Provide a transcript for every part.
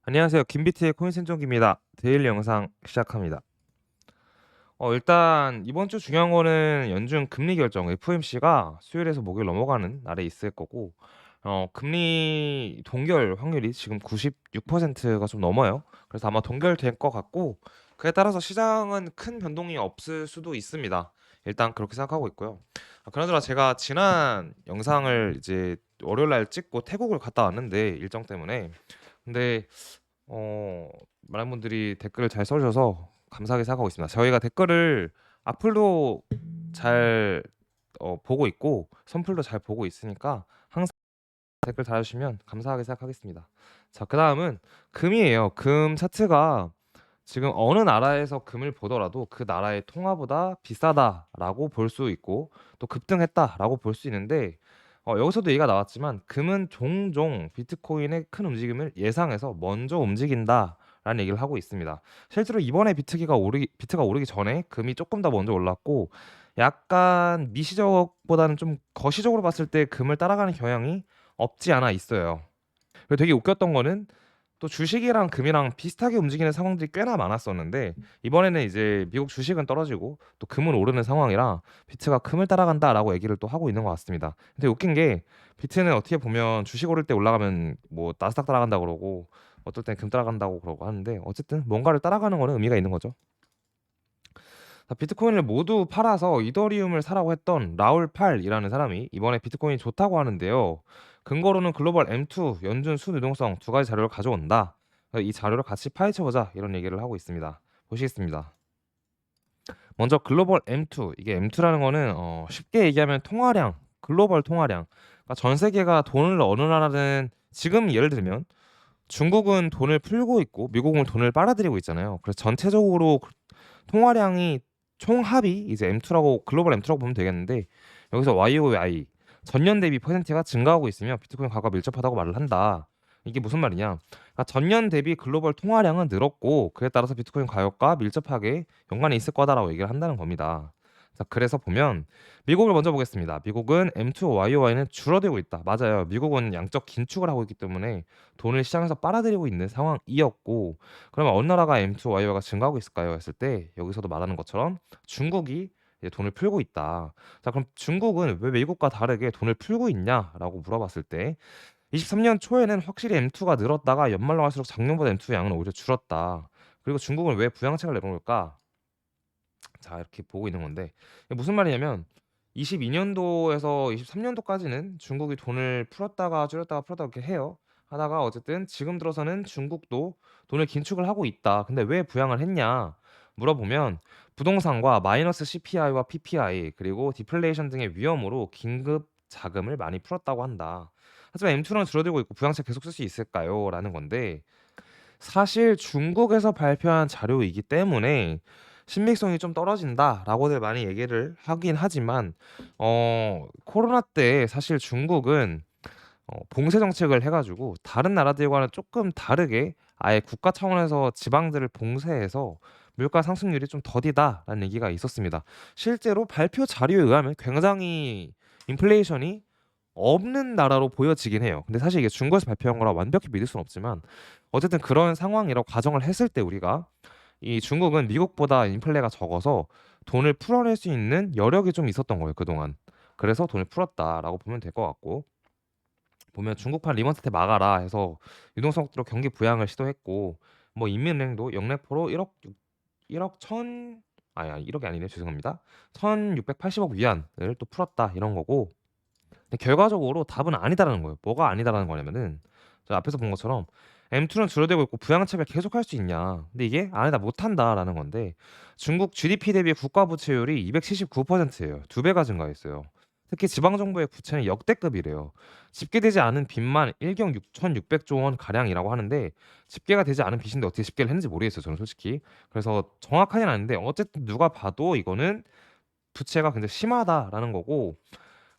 안녕하세요. 김비트의 코인 생존기입니다. 데일리 영상 시작합니다. 일단 이번 주 중요한 거는 연준 금리 결정 FOMC가 수요일에서 목요일 넘어가는 날에 있을 거고 금리 동결 확률이 지금 96%가 좀 넘어요. 그래서 아마 동결될 것 같고 그에 따라서 시장은 큰 변동이 없을 수도 있습니다. 일단 그렇게 생각하고 있고요. 그나저나 제가 지난 영상을 이제 월요일 날 찍고 태국을 갔다 왔는데 일정 때문에 근데 어 많은 분들이 댓글을 잘 써 주셔서 감사하게 생각하고 있습니다. 저희가 댓글을 악플도 잘 보고 있고 선플도 잘 보고 있으니까 항상 댓글 달아주시면 감사하게 생각하겠습니다. 자, 그다음은 금이에요. 금 차트가 지금 어느 나라에서 금을 보더라도 그 나라의 통화보다 비싸다라고 볼 수 있고 또 급등했다라고 볼 수 있는데 여기서도 얘기가 나왔지만 금은 종종 비트코인의 큰 움직임을 예상해서 먼저 움직인다라는 얘기를 하고 있습니다. 실제로 이번에 비트가 오르기 전에 금이 조금 더 먼저 올랐고 약간 미시적보다는 좀 거시적으로 봤을 때 금을 따라가는 경향이 없지 않아 있어요. 그리고 되게 웃겼던 거는 또 주식이랑 금이랑 비슷하게 움직이는 상황들이 꽤나 많았었는데 이번에는 이제 미국 주식은 떨어지고 또 금은 오르는 상황이라 비트가 금을 따라간다라고 얘기를 또 하고 있는 것 같습니다. 근데 웃긴 게 비트는 어떻게 보면 주식 오를 때 올라가면 뭐 나스닥 따라간다 그러고 어떨 땐 금 따라간다고 그러고 하는데 어쨌든 뭔가를 따라가는 거는 의미가 있는 거죠. 자, 비트코인을 모두 팔아서 이더리움을 사라고 했던 라울 팔이라는 사람이 이번에 비트코인이 좋다고 하는데요. 근거로는 글로벌 M2 연준 순유동성 두 가지 자료를 가져온다. 이 자료를 같이 파헤쳐보자 이런 얘기를 하고 있습니다. 보시겠습니다. 먼저 글로벌 M2 이게 M2라는 거는 쉽게 얘기하면 통화량, 글로벌 통화량. 그러니까 전 세계가 돈을 어느 나라는 지금 예를 들면 중국은 돈을 풀고 있고 미국은 돈을 빨아들이고 있잖아요. 그래서 전체적으로 통화량이 총합이 이제 M2라고 글로벌 M2라고 보면 되겠는데 여기서 YOY 전년 대비 퍼센트가 증가하고 있으며 비트코인 가격과 밀접하다고 말을 한다. 이게 무슨 말이냐? 그러니까 전년 대비 글로벌 통화량은 늘었고 그에 따라서 비트코인 가격과 밀접하게 연관이 있을 거다라고 얘기를 한다는 겁니다. 자, 그래서 보면 미국을 먼저 보겠습니다. 미국은 M2 YOY는 줄어들고 있다. 맞아요. 미국은 양적 긴축을 하고 있기 때문에 돈을 시장에서 빨아들이고 있는 상황이었고 그러면 어느 나라가 M2 YOY가 증가하고 있을까요? 했을 때 여기서도 말하는 것처럼 중국이 이제 돈을 풀고 있다. 자, 그럼 중국은 왜 미국과 다르게 돈을 풀고 있냐라고 물어봤을 때 23년 초에는 확실히 M2가 늘었다가 연말로 갈수록 작년보다 M2 양은 오히려 줄었다. 그리고 중국은 왜 부양책을 내놓을까? 자, 이렇게 보고 있는 건데 이게 무슨 말이냐면 22년도에서 23년도까지는 중국이 돈을 풀었다가 줄였다가 풀었다가 이렇게 해요. 하다가 어쨌든 지금 들어서는 중국도 돈을 긴축을 하고 있다. 근데 왜 부양을 했냐? 물어보면 부동산과 마이너스 CPI와 PPI 그리고 디플레이션 등의 위험으로 긴급 자금을 많이 풀었다고 한다. 하지만 M2는 줄어들고 있고 부양책 계속 쓸 수 있을까요? 라는 건데 사실 중국에서 발표한 자료이기 때문에 신빙성이 좀 떨어진다라고들 많이 얘기를 하긴 하지만 코로나 때 사실 중국은 봉쇄 정책을 해 가지고 다른 나라들과는 조금 다르게 아예 국가 차원에서 지방들을 봉쇄해서 물가 상승률이 좀 더디다라는 얘기가 있었습니다. 실제로 발표 자료에 의하면 굉장히 인플레이션이 없는 나라로 보여지긴 해요. 근데 사실 이게 중국에서 발표한 거라 완벽히 믿을 수는 없지만 어쨌든 그런 상황이라고 가정을 했을 때 우리가 이 중국은 미국보다 인플레가 적어서 돈을 풀어낼 수 있는 여력이 좀 있었던 거예요, 그동안. 그래서 돈을 풀었다라고 보면 될 것 같고 보면 중국판 리먼 사태 막아라 해서 유동성으로 경기 부양을 시도했고 뭐 인민은행도 영래포로 1억 천 아니 1억이 아니네 죄송합니다. 1,680억 위안을 또 풀었다 이런 거고 근데 결과적으로 답은 아니다라는 거예요. 뭐가 아니다라는 거냐면은 저 앞에서 본 것처럼 M2는 줄어들고 있고 부양책을 계속할 수 있냐? 근데 이게 아니다 못한다라는 건데 중국 GDP 대비 국가 부채율이 279%예요. 두 배가 증가했어요. 특히 지방 정부의 부채는 역대급이래요. 집계되지 않은 빚만 1경 6,600조 원 가량이라고 하는데 집계가 되지 않은 빚인데 어떻게 집계를 했는지 모르겠어요. 저는 솔직히. 그래서 정확하진 않은데 어쨌든 누가 봐도 이거는 부채가 굉장히 심하다라는 거고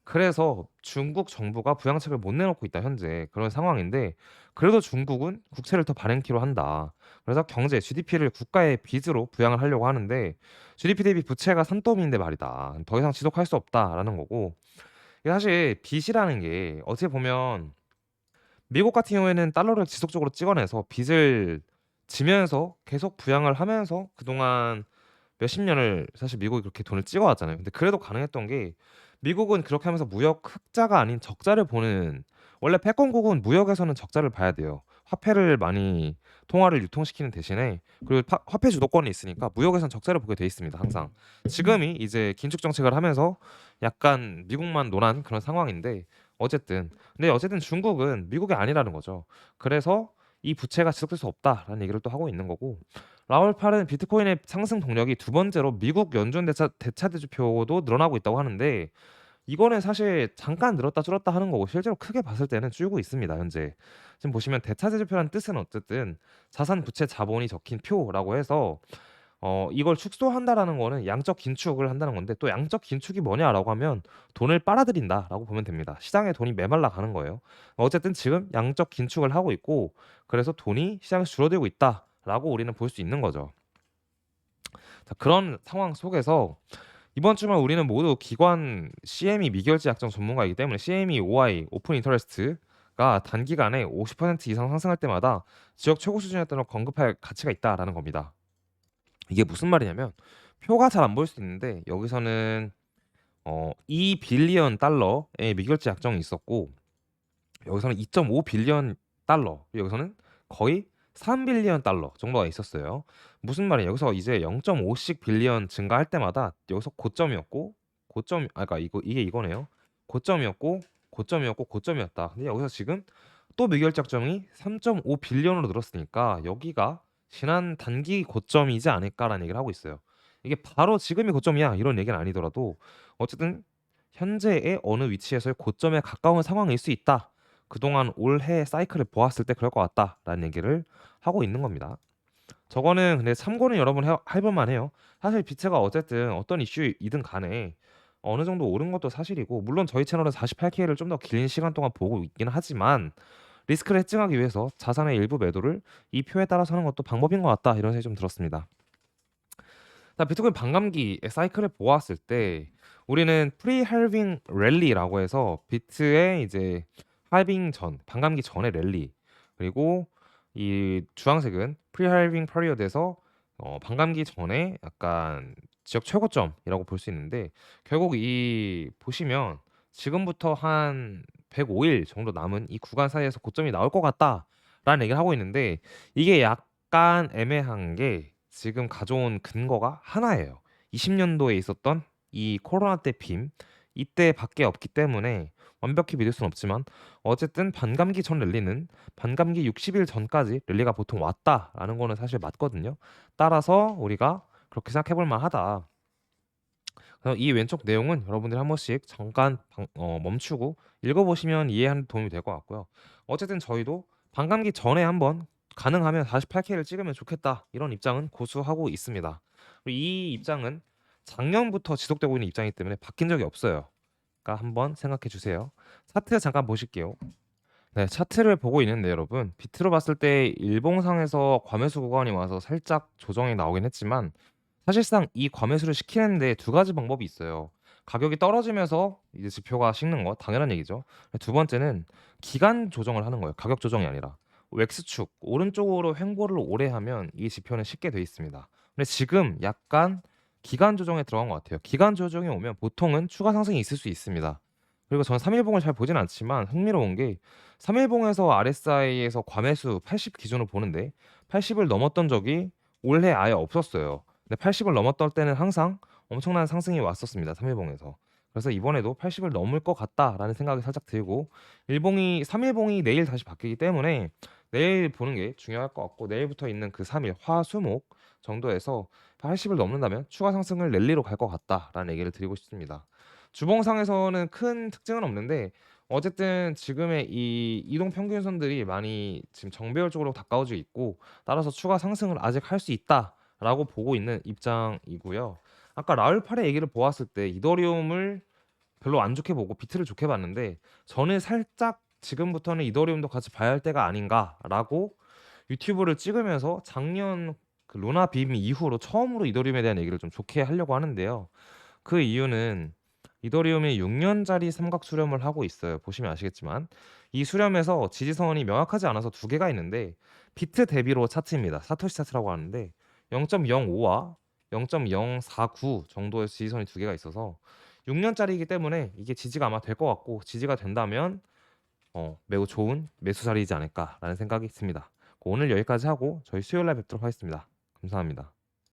그래서 중국 정부가 부양책을 못 내놓고 있다 현재 그런 상황인데 그래도 중국은 국채를 더 발행키로 한다. 그래서 경제 GDP를 국가의 빚으로 부양을 하려고 하는데 GDP 대비 부채가 산더미인데 말이다. 더 이상 지속할 수 없다라는 거고 이게 사실 빚이라는 게 어떻게 보면 미국 같은 경우에는 달러를 지속적으로 찍어내서 빚을 지면서 계속 부양을 하면서 그동안 몇십 년을 사실 미국이 그렇게 돈을 찍어왔잖아요. 근데 그래도 가능했던 게 미국은 그렇게 하면서 무역 흑자가 아닌 적자를 보는, 원래 패권국은 무역에서는 적자를 봐야 돼요. 화폐를 많이 통화를 유통시키는 대신에, 그리고 화폐 주도권이 있으니까 무역에선 적자를 보게 돼 있습니다, 항상. 지금이 이제 긴축 정책을 하면서 약간 미국만 논한 그런 상황인데, 어쨌든 중국은 미국이 아니라는 거죠. 그래서 이 부채가 지속될 수 없다라는 얘기를 또 하고 있는 거고, 라울 팔은 비트코인의 상승 동력이 두 번째로 미국 연준 대차대조표도 늘어나고 있다고 하는데, 이거는 사실 잠깐 늘었다 줄었다 하는 거고 실제로 크게 봤을 때는 줄고 있습니다, 현재. 지금 보시면 대차대조표라는 뜻은 어쨌든 자산, 부채, 자본이 적힌 표라고 해서 이걸 축소한다라는 거는 양적 긴축을 한다는 건데, 또 양적 긴축이 뭐냐라고 하면 돈을 빨아들인다라고 보면 됩니다. 시장에 돈이 메말라 가는 거예요. 어쨌든 지금 양적 긴축을 하고 있고, 그래서 돈이 시장에서 줄어들고 있다라고 우리는 볼 수 있는 거죠. 자, 그런 상황 속에서 이번 주말 우리는 모두 기관 CME 미결제 약정 전문가이기 때문에 CME OI 오픈 인터레스트가 단기간에 50% 이상 상승할 때마다 지역 최고 수준이었다는 걸 언급할 가치가 있다라는 겁니다. 이게 무슨 말이냐면, 표가 잘 안 보일 수 있는데 여기서는 2 빌리언 달러의 미결제 약정이 있었고, 여기서는 2.5 빌리언 달러, 여기서는 거의 3 빌리언 달러 정도가 있었어요. 무슨 말이냐? 여기서 이제 0.5씩 빌리언 증가할 때마다 여기서 고점이었고, 그러니까 이게 이거네요. 고점이었고, 고점이었고, 고점이었다. 근데 여기서 지금 또 미결작점이 3.5 빌리언으로 늘었으니까 여기가 지난 단기 고점이지 않을까라는 얘기를 하고 있어요. 이게 바로 지금이 고점이야 이런 얘기는 아니더라도 어쨌든 현재의 어느 위치에서의 고점에 가까운 상황일 수 있다. 그동안 올해 사이클을 보았을 때 그럴 것 같다라는 얘기를 하고 있는 겁니다. 저거는 근데 참고는 여러분 해볼 만해요. 사실 비트가 어쨌든 어떤 이슈이든 간에 어느 정도 오른 것도 사실이고, 물론 저희 채널은 48K를 좀 더 긴 시간 동안 보고 있긴 하지만 리스크를 해증하기 위해서 자산의 일부 매도를 이 표에 따라서 하는 것도 방법인 것 같다, 이런 생각이 좀 들었습니다. 자, 비트코인 반감기의 사이클을 보았을 때 우리는 프리 할빙 랠리라고 해서 비트의 이제 할빙 전, 반감기 전의 랠리, 그리고 이 주황색은 프리 할빙 퍼리어드에서 반감기 전에 약간 지역 최고점이라고 볼 수 있는데, 결국 이 보시면 지금부터 한 105일 정도 남은 이 구간 사이에서 고점이 나올 것 같다라는 얘기를 하고 있는데, 이게 약간 애매한 게 지금 가져온 근거가 하나예요. 20년도에 있었던 이 코로나 때 빔, 이때밖에 없기 때문에 완벽히 믿을 수는 없지만, 어쨌든 반감기 전 랠리는 반감기 60일 전까지 랠리가 보통 왔다라는 거는 사실 맞거든요. 따라서 우리가 그렇게 생각해 볼 만하다. 그래서 이 왼쪽 내용은 여러분들이 한 번씩 잠깐 멈추고 읽어보시면 이해하는 데 도움이 될 것 같고요. 어쨌든 저희도 반감기 전에 한번 가능하면 48K를 찍으면 좋겠다, 이런 입장은 고수하고 있습니다. 그리고 이 입장은 작년부터 지속되고 있는 입장이기 때문에 바뀐 적이 없어요. 그러니까 한번 생각해 주세요. 차트 잠깐 보실게요. 네, 차트를 보고 있는데 여러분, 비트로 봤을 때 일봉상에서 과매수 구간이 와서 살짝 조정이 나오긴 했지만, 사실상 이 과매수를 시키는데 두 가지 방법이 있어요. 가격이 떨어지면서 이제 지표가 식는 거 당연한 얘기죠. 두 번째는 기간 조정을 하는 거예요. 가격 조정이 아니라 X축 오른쪽으로 횡보를 오래 하면 이 지표는 쉽게 돼 있습니다. 근데 지금 약간 기간 조정에 들어간 것 같아요. 기간 조정이 오면 보통은 추가 상승이 있을 수 있습니다. 그리고 저는 3일봉을 잘 보진 않지만 흥미로운 게, 3일봉에서 RSI에서 과매수 80 기준으로 보는데 80을 넘었던 적이 올해 아예 없었어요. 근데 80을 넘었던 때는 항상 엄청난 상승이 왔었습니다, 3일봉에서. 그래서 이번에도 80을 넘을 것 같다라는 생각이 살짝 들고, 3일봉이 내일 다시 바뀌기 때문에 내일 보는 게 중요할 것 같고, 내일부터 있는 그 3일 화수목 정도에서 80을 넘는다면 추가 상승을 랠리로 갈 것 같다라는 얘기를 드리고 싶습니다. 주봉상에서는 큰 특징은 없는데 어쨌든 지금의 이 이동 평균선들이 많이 지금 정배열 쪽으로 가까워지고 있고, 따라서 추가 상승을 아직 할 수 있다라고 보고 있는 입장이고요. 아까 라울팔의 얘기를 보았을 때 이더리움을 별로 안 좋게 보고 비트를 좋게 봤는데, 저는 살짝 지금부터는 이더리움도 같이 봐야 할 때가 아닌가라고 유튜브를 찍으면서 작년 그 루나 빔 이후로 처음으로 이더리움에 대한 얘기를 좀 좋게 하려고 하는데요. 그 이유는 이더리움이 6년짜리 삼각 수렴을 하고 있어요. 보시면 아시겠지만 이 수렴에서 지지선이 명확하지 않아서 두 개가 있는데 비트 대비로 차트입니다. 사토시 차트라고 하는데 0.05와 0.049 정도의 지지선이 두 개가 있어서 6년짜리이기 때문에 이게 지지가 아마 될 것 같고 지지가 된다면 매우 좋은 매수 자리이지 않을까라는 생각이 있습니다. 오늘 여기까지 하고 저희 수요일 날 뵙도록 하겠습니다. 감사합니다.